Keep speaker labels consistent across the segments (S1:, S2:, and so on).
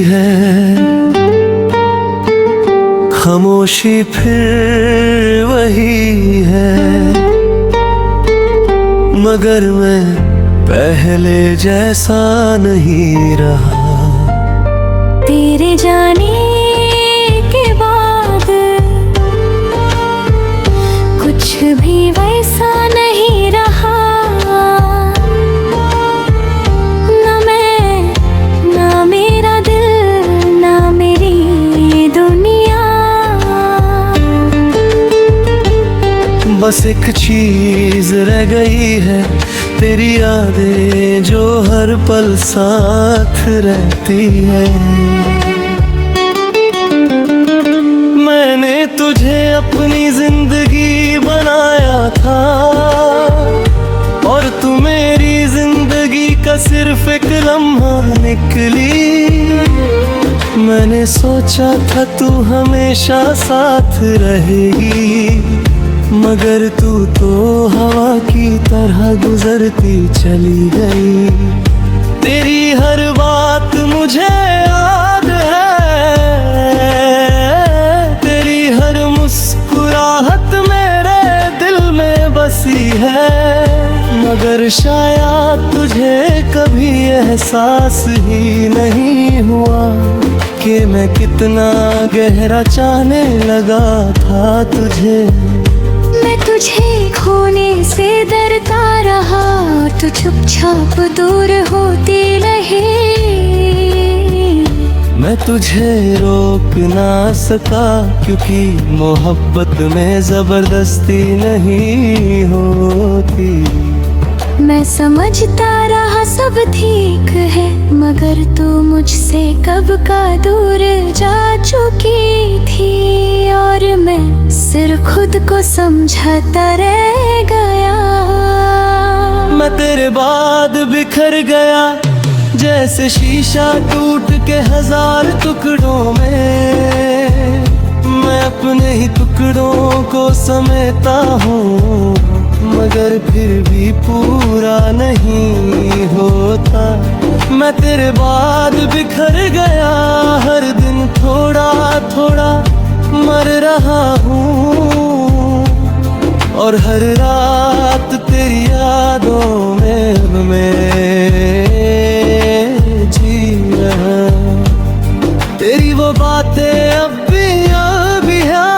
S1: है, खामोशी फिर वही है, मगर मैं पहले जैसा नहीं रहा।
S2: तेरे जाने के बाद कुछ भी वैसा नहीं रहा, ना मैं, ना मेरा दिल, ना मेरी दुनिया।
S1: बस एक चीज रह गई है, तेरी यादें जो हर पल साथ रहती है। मैंने तुझे अपनी जिंदगी बनाया था, और तू मेरी जिंदगी का सिर्फ एक लम्हा निकली। मैंने सोचा था तू हमेशा साथ रहेगी, मगर तू तो हवा की तरह गुजरती चली गई। तेरी हर बात मुझे याद है, तेरी हर मुस्कुराहट मेरे दिल में बसी है, मगर शायद तुझे कभी एहसास ही नहीं हुआ कि मैं कितना गहरा चाहने लगा था तुझे।
S2: मैं तुझे खोने से डरता रहा, तू चुपचाप दूर होती रही।
S1: मैं तुझे रोक ना सका, क्योंकि मोहब्बत में जबरदस्ती नहीं होती।
S2: मैं समझता रहा सब ठीक है, मगर तू मुझसे कब का दूर जा चुकी थी, और मैं सिर्फ खुद को समझाता रह गया।
S1: मैं तेरे बाद बिखर गया, जैसे शीशा टूट के हजार टुकड़ों में। मैं अपने ही टुकड़ों को समेटा हूँ, मगर फिर भी पूरा नहीं होता। मैं तेरे बाद बिखर गया, हर दिन थोड़ा थोड़ा मर रहा हूँ, और हर रात तेरी यादों में मैं जी रहा। तेरी वो बातें अब भी है,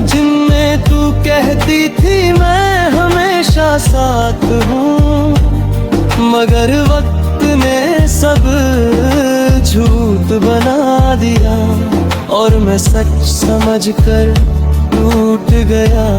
S1: जिनमें तू कहती थी मैं हमेशा साथ हूँ, मगर वक्त ने सब झूठ बना दिया, और मैं सच समझकर टूट गया।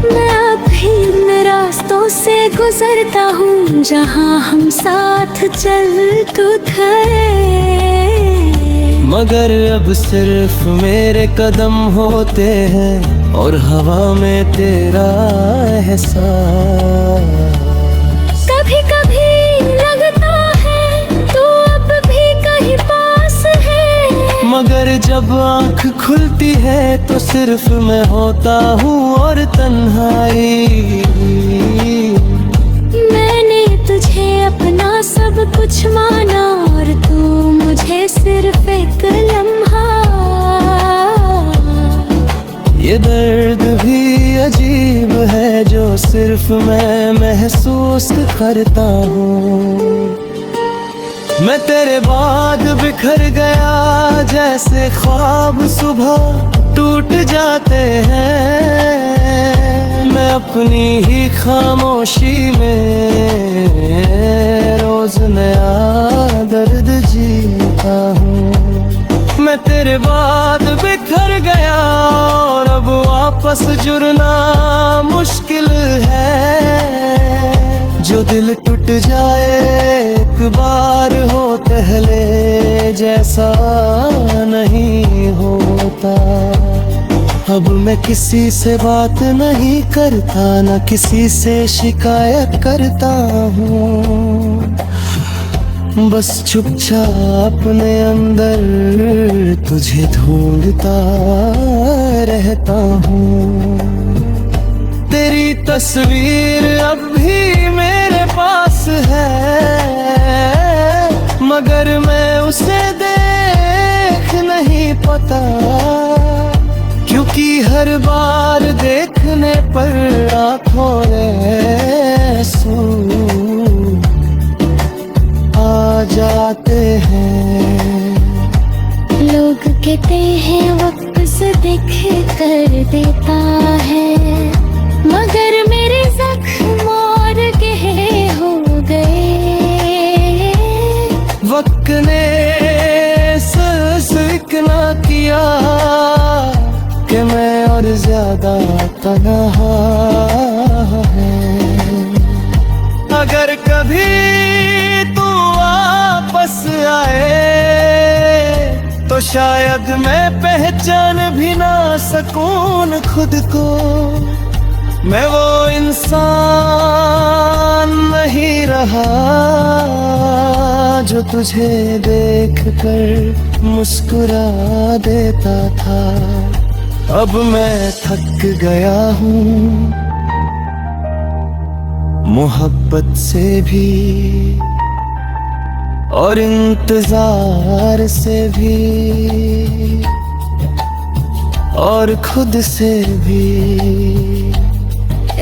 S2: मैं अब भी उन रास्तों से गुजरता हूँ जहाँ हम साथ चलते थे,
S1: मगर अब सिर्फ मेरे कदम होते हैं, और हवा में तेरा एहसास।
S2: कभी कभी लगता है तू अब भी कहीं पास है,
S1: मगर जब आँख खुलती है तो सिर्फ मैं होता हूँ और तन्हाई।
S2: मैंने तुझे अपना सब कुछ माना, और तू मुझे सिर्फ एक लम्हा।
S1: ये दर्द भी अजीब है जो सिर्फ मैं महसूस करता हूँ। मैं तेरे बाद बिखर गया, जैसे ख्वाब सुबह टूट जाते हैं। मैं अपनी ही खामोशी में रोज नया दर्द जीता हूँ। मैं तेरे बाद बिखर गया, और अब वापस जुड़ना मुश्किल है। जो दिल टूट जाए एक बार हो पहले जैसा नहीं होता। अब मैं किसी से बात नहीं करता, न किसी से शिकायत करता हूँ। बस चुपचाप अपने अंदर तुझे ढूंढता रहता हूँ। तेरी तस्वीर अब भी मेरे पास है, मगर मैं उसे देख नहीं पाता, क्योंकि हर बार देखने पर आंखों में आंसू आ जाते हैं।
S2: लोग कहते हैं वक्त से दिख कर देता है, मगर मेरे जख्म और गहरे हो गए।
S1: वक्त ने इतना किया कि मैं और ज्यादा तन्हा है। अगर कभी तू वापस आए तो शायद मैं पहचान भी ना सकूं खुद को। मैं वो इंसान नहीं रहा जो तुझे देख कर मुस्कुरा देता था। अब मैं थक गया हूँ मोहब्बत से भी और इंतजार से भी और खुद से भी।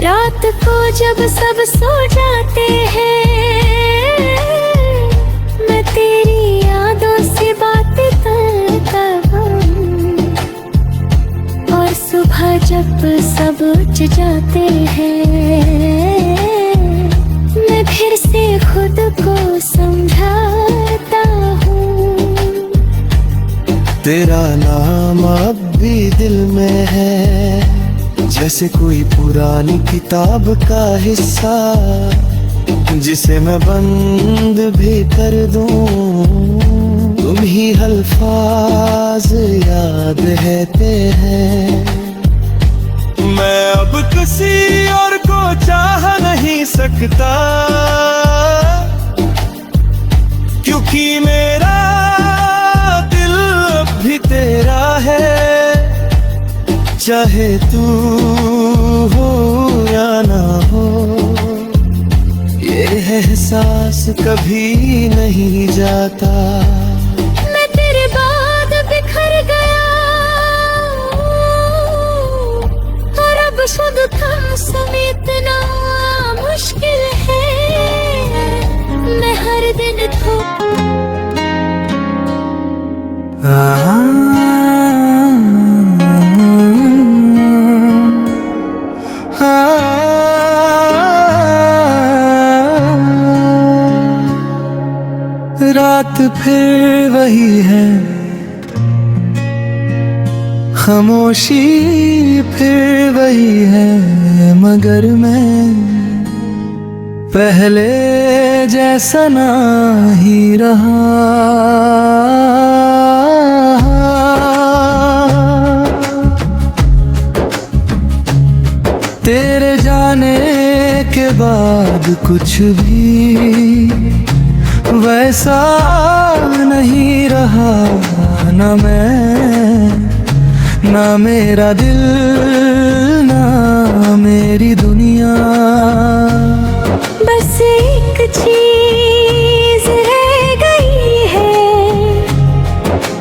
S2: रात को जब सब सो जाते हैं, मैं तेरी यादों से बातें करता हूँ, और सुबह जब सब उठ जाते हैं, मैं फिर से खुद को समझाता हूँ।
S1: तेरा नाम अब भी दिल में है, जैसे कोई पुरानी किताब का हिस्सा जिसे मैं बंद भी कर दूं। तुम ही अल्फाज याद रहते हैं। मैं अब किसी और को चाह नहीं सकता, क्योंकि मेरा दिल अब भी तेरा है। चाहे तू हो या ना हो, ये एहसास कभी नहीं जाता।
S2: मैं तेरे बाद बिखर गया और अब खुद था समेटना मुश्किल है। मैं हर दिन
S1: रात फिर वही है, खामोशी फिर वही है, मगर मैं पहले जैसा ना ही रहा। तेरे जाने के बाद कुछ भी वैसा नहीं रहा, ना मैं, ना मेरा दिल, ना मेरी दुनिया।
S2: बस एक चीज रह गई है,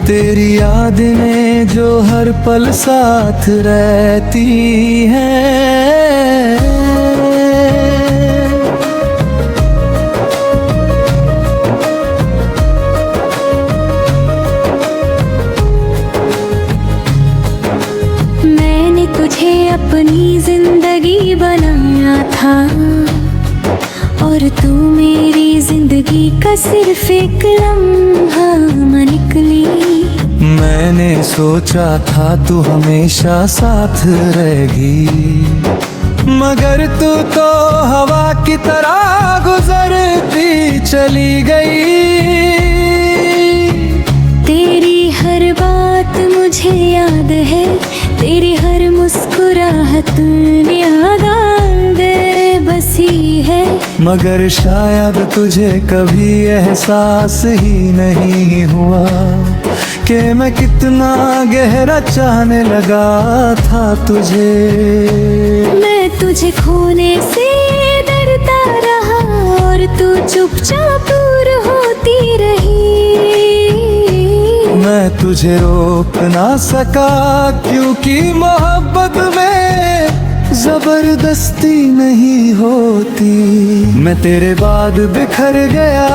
S1: तेरी याद में जो हर पल साथ रहती है।
S2: तुझे अपनी जिंदगी बनाया था, और तू मेरी जिंदगी का सिर्फ एक लम्हा निकली।
S1: मैंने सोचा था तू हमेशा साथ रहेगी, मगर तू तो हवा की तरह गुजरती चली गई।
S2: तेरी हर बात मुझे याद है, तेरी हर मुस्कुराहट याद बसी है,
S1: मगर शायद तुझे कभी एहसास ही नहीं हुआ कि मैं कितना गहरा चाहने लगा था तुझे।
S2: मैं तुझे खोने से डरता रहा और तू चुपचाप दूर होती रही।
S1: मैं तुझे रोक ना सका, क्योंकि मोहब्बत में जबरदस्ती नहीं होती। मैं तेरे बाद बिखर गया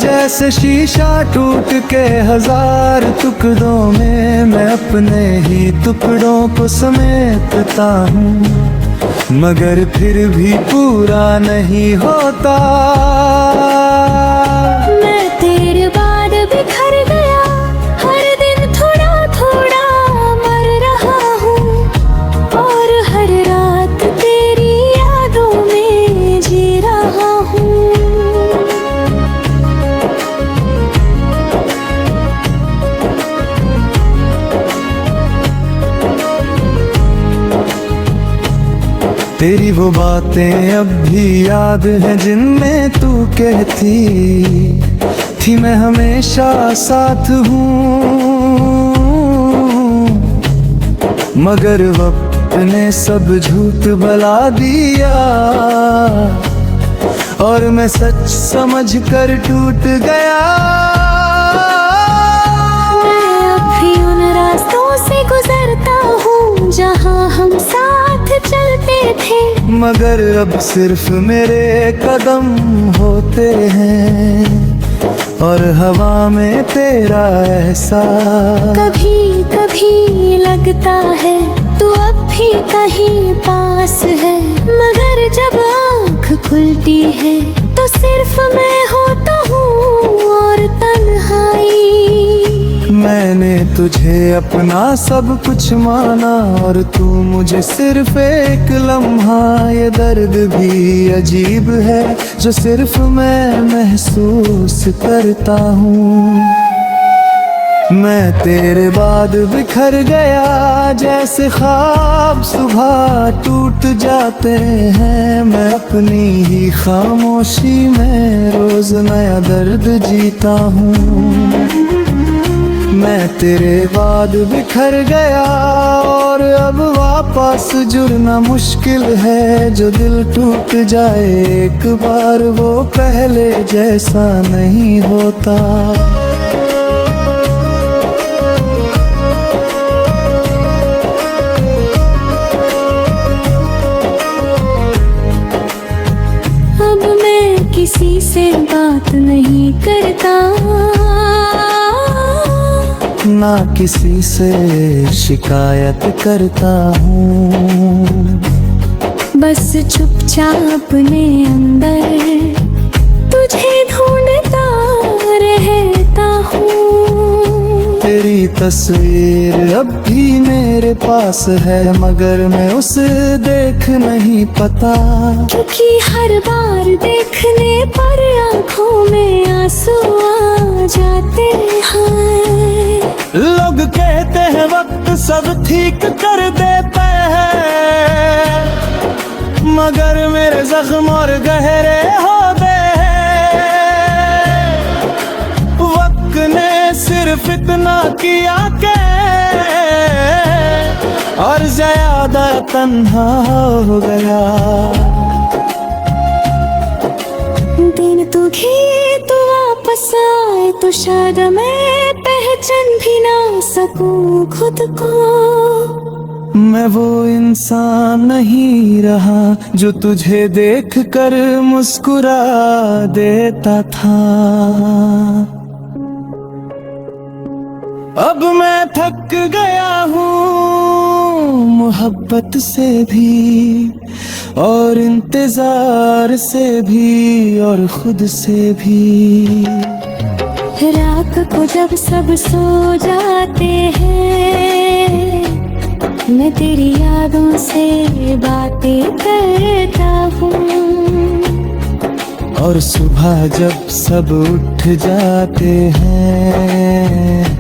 S1: जैसे शीशा टूट के हजार टुकड़ों में। मैं अपने ही टुकड़ों को समेटता हूँ, मगर फिर भी पूरा नहीं होता।
S2: मैं तेरे बाद बिखर गया, हर दिन थोड़ा थोड़ा मर रहा हूँ, और हर रात तेरी यादों में जी रहा हूँ।
S1: तेरी वो बातें अब भी याद हैं जिनमें तू कहती थी मैं हमेशा साथ हूँ, मगर वक्त ने सब झूठ भुला दिया और मैं सच समझ कर टूट गया।
S2: मैं अब भी उन रास्तों से गुजरता हूँ जहाँ हम साथ चलते थे,
S1: मगर अब सिर्फ मेरे कदम होते हैं और हवा में तेरा एहसास।
S2: कभी कभी लगता है तू अब भी कहीं पास है, मगर जब आँख खुलती है तो सिर्फ मैं होता हूँ और तन्हाई।
S1: मैंने तुझे अपना सब कुछ माना और तू मुझे सिर्फ एक लम्हा। ये दर्द भी अजीब है जो सिर्फ मैं महसूस करता हूँ। मैं तेरे बाद बिखर गया जैसे ख्वाब सुबह टूट जाते हैं। मैं अपनी ही खामोशी में रोज नया दर्द जीता हूँ। मैं तेरे बाद बिखर गया और अब वापस जुड़ना मुश्किल है। जो दिल टूट जाए एक बार वो पहले जैसा नहीं होता।
S2: अब मैं किसी से बात नहीं करता,
S1: ना किसी से शिकायत करता हूँ,
S2: बस चुपचाप अपने अंदर तुझे ढूंढता रहता हूँ।
S1: तेरी तस्वीर अब भी मेरे पास है मगर मैं उसे देख नहीं पता,
S2: क्योंकि हर बार देखने पर आँखों में आंसू आ जाते हैं।
S1: लोग कहते हैं वक्त सब ठीक कर देता है, मगर मेरे जख्म और गहरे होते हैं। वक्त ने सिर्फ इतना किया के और ज्यादा तन्हा हो गया।
S2: दिन तू घी तू वापस आए तो शायद मैं पहचान भी ना सकूं खुद को।
S1: मैं वो इंसान नहीं रहा जो तुझे देख कर मुस्कुरा देता था। अब मैं थक गया हूँ मोहब्बत से भी और इंतजार से भी और खुद से भी।
S2: रात को जब सब सो जाते हैं मैं तेरी यादों से बातें करता हूँ,
S1: और सुबह जब सब उठ जाते हैं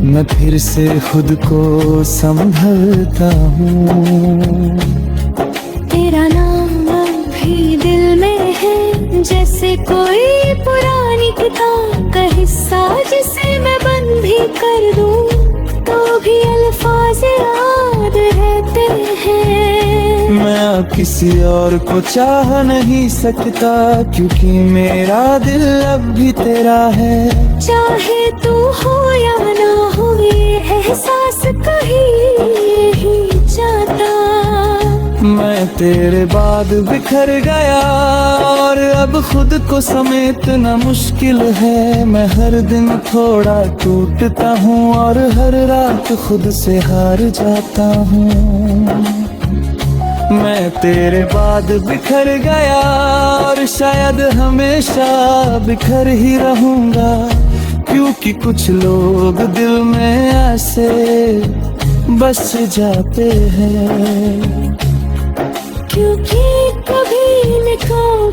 S1: मैं फिर से खुद को संभलता हूँ।
S2: तेरा नाम भी दिल में है जैसे कोई पुरानी किताब का हिस्सा जिसे मैं बंद भी कर दूं तो भी अल्फाज याद रहते हैं।
S1: मैं अब किसी और को चाह नहीं सकता क्योंकि मेरा दिल अब भी तेरा है।
S2: चाहे तू हो या ना हो, ये एहसास कहीं ही जाता।
S1: मैं तेरे बाद बिखर गया और अब खुद को समेटना मुश्किल है। मैं हर दिन थोड़ा टूटता हूँ और हर रात खुद से हार जाता हूँ। मैं तेरे बाद बिखर गया और शायद हमेशा बिखर ही रहूंगा, क्योंकि कुछ लोग दिल में ऐसे बस जाते हैं।
S2: क्योंकि कभी निकाल